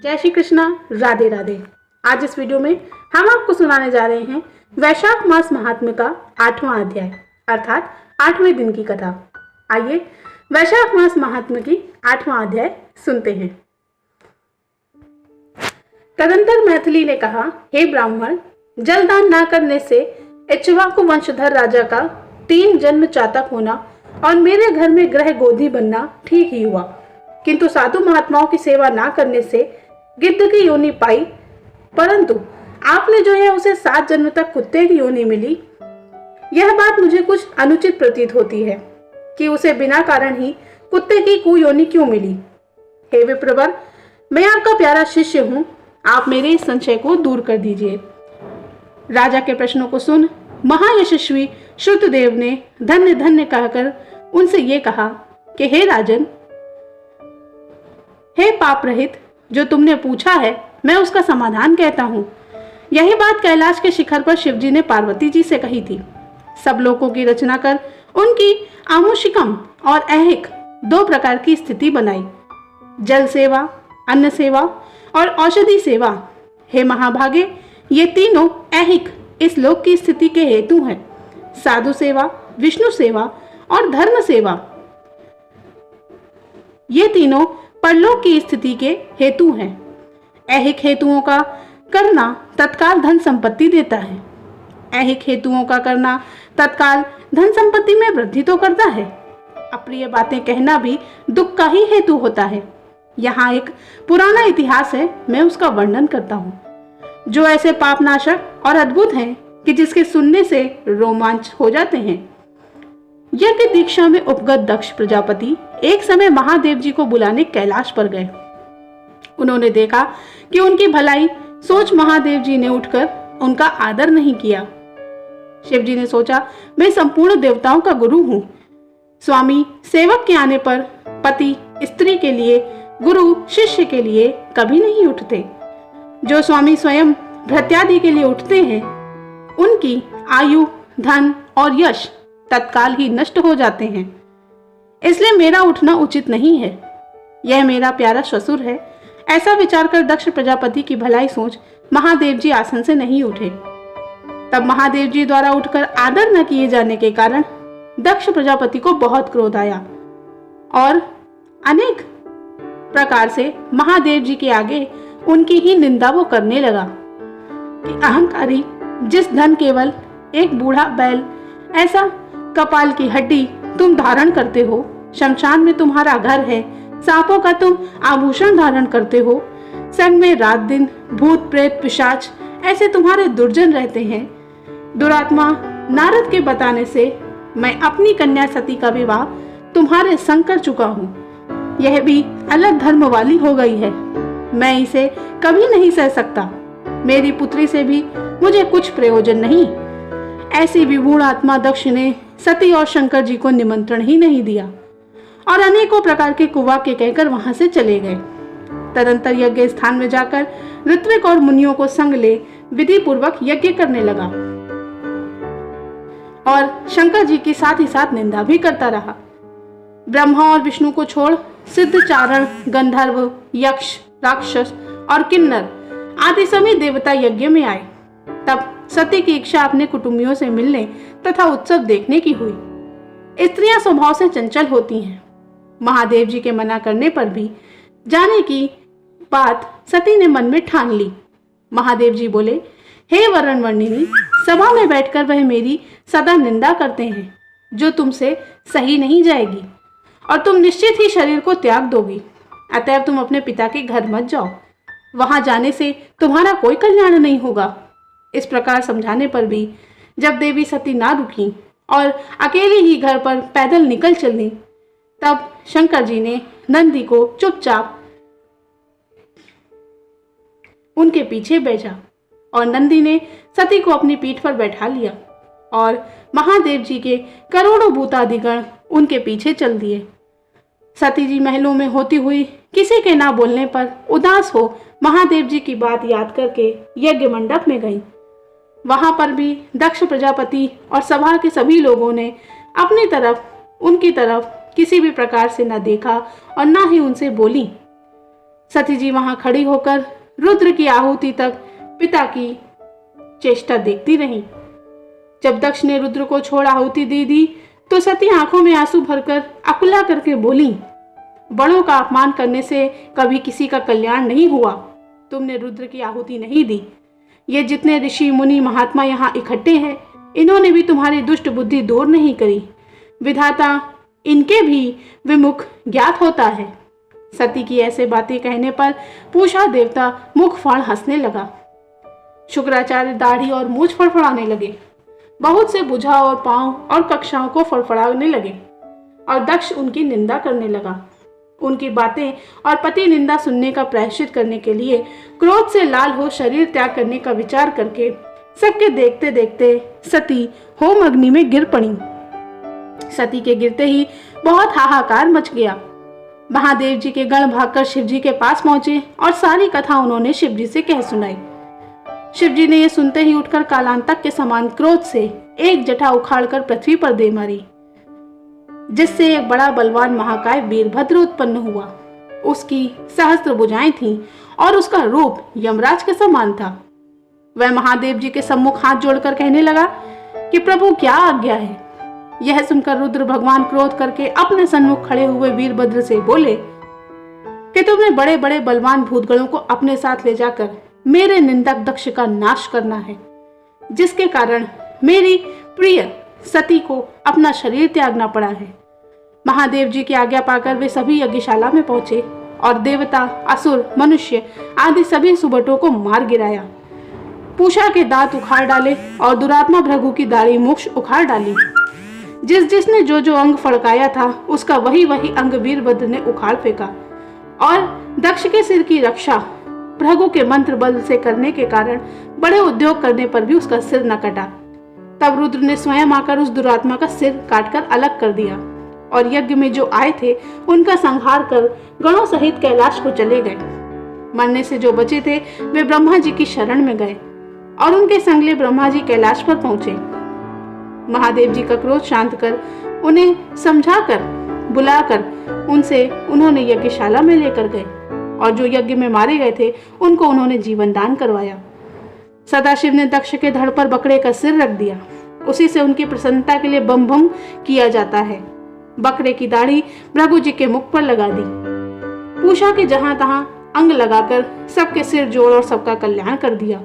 जय श्री कृष्णा, राधे राधे। आज इस वीडियो में हम आपको सुनाने जा रहे हैं वैशाख मास महात्म्य का 8वां अध्याय अर्थात 8वें दिन की कथा। आइए वैशाख मास महात्म्य की 8वां अध्याय सुनते हैं। तदंतर मैथिली ने कहा, हे ब्राह्मण, जलदान न करने से इक्ष्वाकु वंशधर राजा का 3 जन्म चातक होना और मेरे घर में ग्रह गोधी बनना ठीक ही हुआ, किंतु साधु महात्माओं की सेवा ना करने से गिद्ध की योनि पाई, परंतु आपने जो है उसे 7 जन्म तक कुत्ते की योनि मिली। यह बात मुझे कुछ अनुचित प्रतीत होती है कि उसे बिना कारण ही कुत्ते की कुयोनि क्यों मिली। हे विप्रवर, मैं आपका प्यारा शिष्य हूँ, आप मेरे इस संशय को दूर कर दीजिए। राजा के प्रश्नों को सुन महायशस्वी श्रुतदेव ने धन्य धन्य कहकर उनसे ये कहा कि हे राजन, हे पाप रहित, जो तुमने पूछा है मैं उसका समाधान कहता हूँ। यही बात कैलाश के शिखर पर शिवजी ने पार्वती जी से कही थी। सब लोगों की रचना कर उनकी आमुषिकम और ऐहिक 2 प्रकार की स्थिति बनाई, जल सेवा, अन्न सेवा और औषधि सेवा। हे महाभागे, ये तीनों ऐहिक इस लोक की स्थिति के हेतु हैं। साधु सेवा, विष्णु सेवा और धर्म सेवा, ये तीनों परलोक की स्थिति के हेतु हैं। ऐहिक हेतुओं का करना तत्काल धन संपत्ति देता है। ऐहिक हेतुओं का करना तत्काल धन संपत्ति में वृद्धि तो करता है। अप्रिय बातें कहना भी दुख का ही हेतु होता है। यहाँ एक पुराना इतिहास है, मैं उसका वर्णन करता हूँ, जो ऐसे पापनाशक और अद्भुत हैं कि जिसके सुनने से रोमांच हो जाते हैं। यज्ञ दीक्षा में उपगत दक्ष प्रजापति एक समय महादेव जी को बुलाने कैलाश पर गए। उन्होंने देखा कि उनकी भलाई सोच महादेव जी ने उठकर उनका आदर नहीं किया। शिव जी ने सोचा, मैं संपूर्ण देवताओं का गुरु हूँ। स्वामी सेवक के आने पर पति स्त्री के लिए, गुरु शिष्य के लिए कभी नहीं उठते। जो स्वामी स्वयं भृत्यादि के लिए उठते हैं, उनकी आयु, धन और यश तत्काल ही नष्ट हो जाते हैं। इसलिए मेरा उठना उचित नहीं है। यह मेरा प्यारा ससुर है। ऐसा विचार कर दक्ष प्रजापति की भलाई सोच महादेव जी आसन से नहीं उठे। तब महादेव जी द्वारा उठकर आदर न किए जाने के कारण दक्ष प्रजापति को बहुत क्रोध आया और अनेक प्रकार से महादेव जी के आगे उनकी ही निंदा वो करने लगा कि अहंकारी, जिस धन केवल एक बूढ़ा बैल, ऐसा कपाल की हड्डी तुम धारण करते हो, शमशान में तुम्हारा घर है, सांपों का तुम आभूषण धारण करते हो, संग में रात दिन भूत प्रेत पिशाच ऐसे तुम्हारे दुर्जन रहते हैं। दुरात्मा नारद के बताने से मैं अपनी कन्या सती का विवाह तुम्हारे संग कर चुका हूँ। यह भी अलग धर्म वाली हो गई है, मैं इसे कभी नहीं सह सकता। मेरी पुत्री से भी मुझे कुछ प्रयोजन नहीं। ऐसी विभूण आत्मा दक्ष ने सती और शंकर जी को निमंत्रण ही नहीं दिया और अनेकों प्रकार के कुवाक्य कहकर वहां से चले गए। तदंतर यज्ञ स्थान में जाकर ऋत्विक और मुनियों को संग ले विधि पूर्वक यज्ञ करने लगा और शंकर जी की साथ ही साथ निंदा भी करता रहा। ब्रह्मा और विष्णु को छोड़ सिद्ध, चारण, गंधर्व, यक्ष, राक्षस और किन्नर आदि सभी देवता यज्ञ में आए। तब सती की इच्छा अपने कुटुंबियों से मिलने तथा उत्सव देखने की हुई। स्त्रियां स्वभाव से चंचल होती हैं। महादेव जी के मना करने पर भी जाने की बात सती ने मन में ठान ली। महादेव जी बोले, हे वरण वर्णिनी, सभा में बैठकर वह मेरी सदा निंदा करते हैं, जो तुमसे सही नहीं जाएगी और तुम निश्चित ही शरीर को त्याग दोगी। अतएव तुम अपने पिता के घर मत जाओ, वहां जाने से तुम्हारा कोई कल्याण नहीं होगा। इस प्रकार समझाने पर भी जब देवी सती ना रुकी और अकेली ही घर पर पैदल निकल चली, तब शंकर जी ने नंदी को चुपचाप उनके पीछे भेजा और नंदी ने सती को अपनी पीठ पर बैठा लिया और महादेव जी के करोड़ों भूतादिगण उनके पीछे चल दिए। सती जी महलों में होती हुई किसी के ना बोलने पर उदास हो महादेव जी की बात याद करके यज्ञ मंडप में गई। वहां पर भी दक्ष प्रजापति और सभा के सभी लोगों ने अपनी तरफ उनकी तरफ किसी भी प्रकार से न देखा और न ही उनसे बोली। सती जी वहां खड़ी होकर रुद्र की आहुति तक पिता की चेष्टा देखती रही। जब दक्ष ने रुद्र को छोड़ आहुति दे दी तो सती आंखों में आंसू भरकर अकुला करके बोली, बड़ों का अपमान करने से कभी किसी का कल्याण नहीं हुआ। तुमने रुद्र की आहुति नहीं दी। ये जितने ऋषि मुनि महात्मा यहाँ इकट्ठे हैं, इन्होंने भी तुम्हारी दुष्ट बुद्धि दूर नहीं करी। विधाता इनके भी विमुख ज्ञात होता है। सती की ऐसे बातें कहने पर पूषा देवता मुख फाड़ हंसने लगा। शुक्राचार्य दाढ़ी और मूछ फड़फड़ाने लगे। बहुत से भुजा और पांव और कक्षाओं को फड़फड़ाने लगे और दक्ष उनकी निंदा करने लगा। उनकी बातें और पति निंदा सुनने का प्रायश्चित करने के लिए क्रोध से लाल हो शरीर त्याग करने का विचार करके सबके देखते देखते सती होम अग्नि में गिर पड़ी। सती के गिरते ही बहुत हाहाकार मच गया। महादेव जी के गण भागकर शिव जी के पास पहुंचे और सारी कथा उन्होंने शिव जी से कह सुनाई। शिव जी ने यह सुनते ही उठकर कालांतक के समान क्रोध से एक जटा उखाड़कर पृथ्वी पर दे मारी, जिससे एक बड़ा बलवान महाकाय वीरभद्र उत्पन्न हुआ। उसकी सहस्त्र भुजाएं थीं और उसका रूप यमराज के समान था। वह महादेव जी के सम्मुख हाथ जोड़कर कहने लगा कि प्रभु क्या आज्ञा है। यह सुनकर रुद्र भगवान क्रोध करके अपने सन्मुख खड़े हुए वीरभद्र से बोले कि तुमने बड़े बड़े बलवान भूतगणों को अपने साथ ले जाकर मेरे निंदक दक्ष का नाश करना है, जिसके कारण मेरी प्रिय सती को अपना शरीर त्यागना पड़ा है। महादेव जी की आज्ञा पाकर वे सभी यज्ञशाला में पहुंचे और देवता, असुर, मनुष्य आदि सभी सुबटों को मार गिराया। पूषा के दांत उखाड़ डाले और दुरात्मा भृगु की दाढ़ी मूछ उखाड़ डाली। जिसने जो अंग फड़काया था उसका वही अंग वीरभद्र ने उखाड़ फेंका और दक्ष के सिर की रक्षा भृगु के मंत्र बल से करने के कारण बड़े उद्योग करने पर भी उसका सिर न कटा। तब रुद्र ने स्वयं आकर उस दुरात्मा का सिर काटकर अलग कर दिया और यज्ञ में जो आए थे उनका संहार कर गणों सहित कैलाश को चले गए। मरने से जो बचे थे वे ब्रह्मा जी की शरण में गए और उनके संगले ब्रह्मा जी कैलाश पर पहुंचे। महादेव जी का क्रोध शांत कर उन्हें समझाकर बुलाकर उन्होंने यज्ञशाला में लेकर गए और जो यज्ञ में मारे गए थे उनको उन्होंने जीवन दान करवाया। सदाशिव ने दक्ष के धड़ पर बकरे का सिर रख दिया। उसी से उनकी प्रसन्नता के लिए बम बम किया जाता है। बकरे की दाढ़ी भृगु जी के मुख पर लगा दी। पूषा के जहां तहां अंग लगाकर सबके सिर जोड़ और सबका कल्याण कर दिया।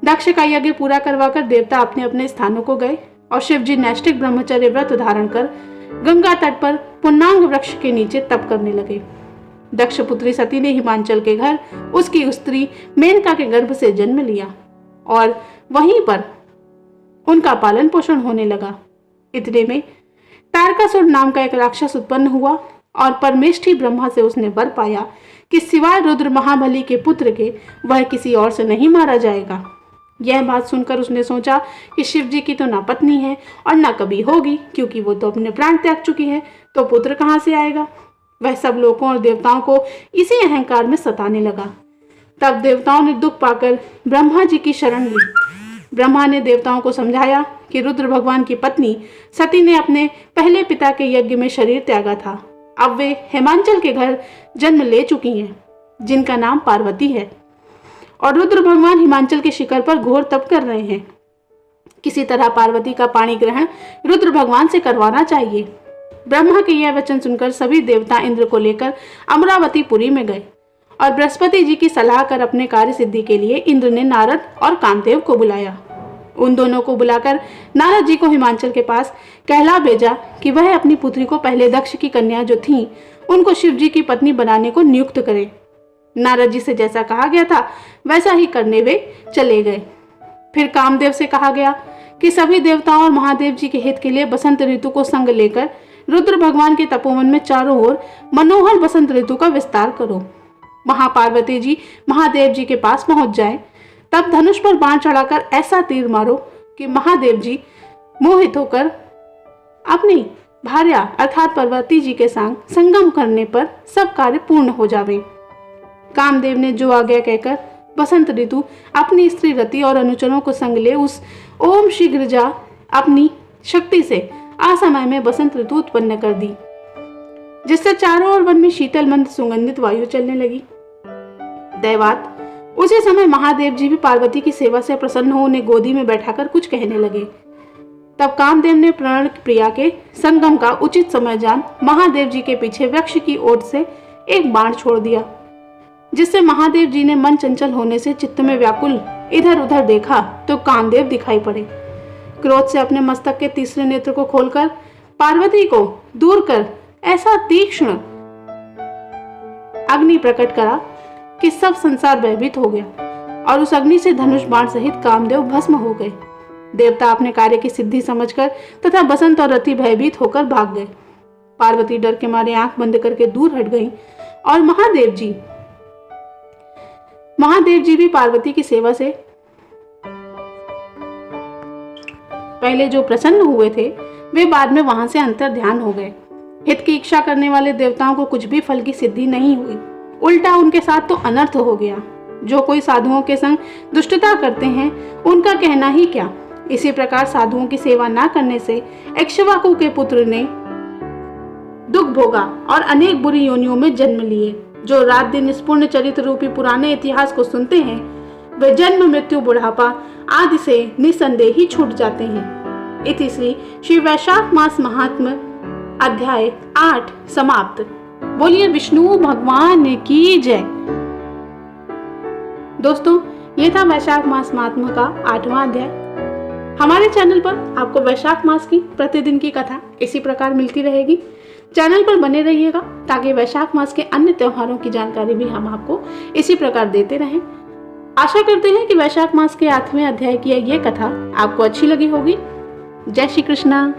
दक्ष का यज्ञ पूरा करवाकर देवता अपने अपने स्थानों को गए और शिव जी नैष्ठिक ब्रह्मचर्य व्रत धारण कर गंगा तट पर पुन्नांग वृक्ष के नीचे तप करने लगे। दक्ष पुत्री सती ने हिमांचल के घर उसकी स्त्री मेनका के गर्भ से जन्म लिया और वहीं पर उनका पालन पोषण होने लगा। इतने में तारकासुर नाम का एक राक्षस उत्पन्न हुआ और परमेष्ठी ब्रह्मा से उसने वर पाया कि सिवाय रुद्र महाबली के पुत्र के वह किसी और से नहीं मारा जाएगा। यह बात सुनकर उसने सोचा कि शिव जी की तो ना पत्नी है और ना कभी होगी, क्योंकि वो तो अपने प्राण त्याग चुकी है, तो पुत्र कहाँ से आएगा। वह सब लोगों और देवताओं को इसी अहंकार में सताने लगा। तब देवताओं ने दुख पाकर ब्रह्मा जी की शरण ली। ब्रह्मा ने देवताओं को समझाया कि रुद्र भगवान की पत्नी सती ने अपने पहले पिता के यज्ञ में शरीर त्यागा था। अब वे हिमांचल के घर जन्म ले चुकी हैं, जिनका नाम पार्वती है, और रुद्र भगवान हिमांचल के शिखर पर घोर तप कर रहे हैं। किसी तरह पार्वती का पाणी ग्रहण रुद्र भगवान से करवाना चाहिए। ब्रह्मा के यह वचन सुनकर सभी देवता इंद्र को लेकर अमरावतीपुरी में गए और बृहस्पति जी की सलाह कर अपने कार्य सिद्धि के लिए इंद्र ने नारद और कामदेव को बुलाया। उन दोनों को बुलाकर नारद जी को हिमांचल के पास कहला भेजा कि वह अपनी पुत्री को पहले दक्ष की कन्या जो थी उनको शिव जी की पत्नी बनाने को नियुक्त करे। नारद जी से जैसा कहा गया था वैसा ही करने वे चले गए। फिर कामदेव से कहा गया कि सभी देवताओं और महादेव जी के हित के लिए बसंत ऋतु को संग लेकर रुद्र भगवान के तपोवन में चारों ओर मनोहर बसंत ऋतु का विस्तार करो। वहां पार्वती जी महादेव जी के पास पहुंच जाए, तब धनुष पर बाण चढ़ाकर ऐसा तीर मारो कि महादेव जी मोहित होकर अपनी भार्या अर्थात पार्वती जी के संग संगम करने पर सब कार्य पूर्ण हो जावे। कामदेव ने जो आज्ञा कहकर बसंत ऋतु अपनी स्त्री रति और अनुचरों को संग ले उस ओम शीघ्र जा अपनी शक्ति से असमय में बसंत ऋतु उत्पन्न कर दी। जिससे चारों ओर वन में शीतल मंद सुगंधित वायु चलने लगी। दैवात उसी समय महादेव जी भी पार्वती की सेवा से प्रसन्न हो उन्हें गोदी में बैठाकर कुछ कहने लगे। तब कामदेव ने प्रण प्रिया के संगम का उचित समय जान महादेव जी के पीछे वृक्ष की ओर से एक बाण छोड़ दिया, जिससे महादेव जी ने मन चंचल होने से चित्त में व्याकुल इधर उधर देखा तो कामदेव दिखाई पड़े। क्रोध से अपने मस्तक के तीसरे नेत्र को खोलकर पार्वती को दूर कर ऐसा तीक्ष्ण अग्नि प्रकट करा कि सब संसार भयभीत हो गया और उस अग्नि से धनुष बाण सहित कामदेव भस्म हो गए। देवता अपने कार्य की सिद्धि समझकर तथा बसंत और रति भयभीत होकर भाग गए। पार्वती डर के मारे आंख बंद करके दूर हट गईं और महादेव जी भी पार्वती की सेवा से पहले जो प्रसन्न हुए थे वे बाद में वहां से अंतर ध्यान हो गए। हित की इच्छा करने वाले देवताओं को कुछ भी फल की सिद्धि नहीं हुई, उल्टा उनके साथ तो अनर्थ हो गया। जो कोई साधुओं के संग दुष्टता करते हैं उनका कहना ही क्या। इसी प्रकार साधुओं की सेवा न करने से इक्ष्वाकु के पुत्र ने दुख भोगा और अनेक बुरी योनियों में जन्म लिए। जो रात दिन इस पुण्य चरित्र रूपी पुराने इतिहास को सुनते हैं वे जन्म मृत्यु बुढ़ापा आदि से निसंदेह ही छूट जाते हैं। इति श्री वैशाख मास महात्म्य अध्याय 8 समाप्त। बोलिए विष्णु भगवान की जय। दोस्तों, ये था वैशाख मास महात्म्य का 8वां अध्याय। हमारे चैनल पर आपको वैशाख मास की प्रतिदिन की कथा इसी प्रकार मिलती रहेगी। चैनल पर बने रहिएगा ताकि वैशाख मास के अन्य त्योहारों की जानकारी भी हम आपको इसी प्रकार देते रहें। आशा करते हैं कि वैशाख मास के 8वें अध्याय की ये कथा आपको अच्छी लगी होगी। जय श्री कृष्णा।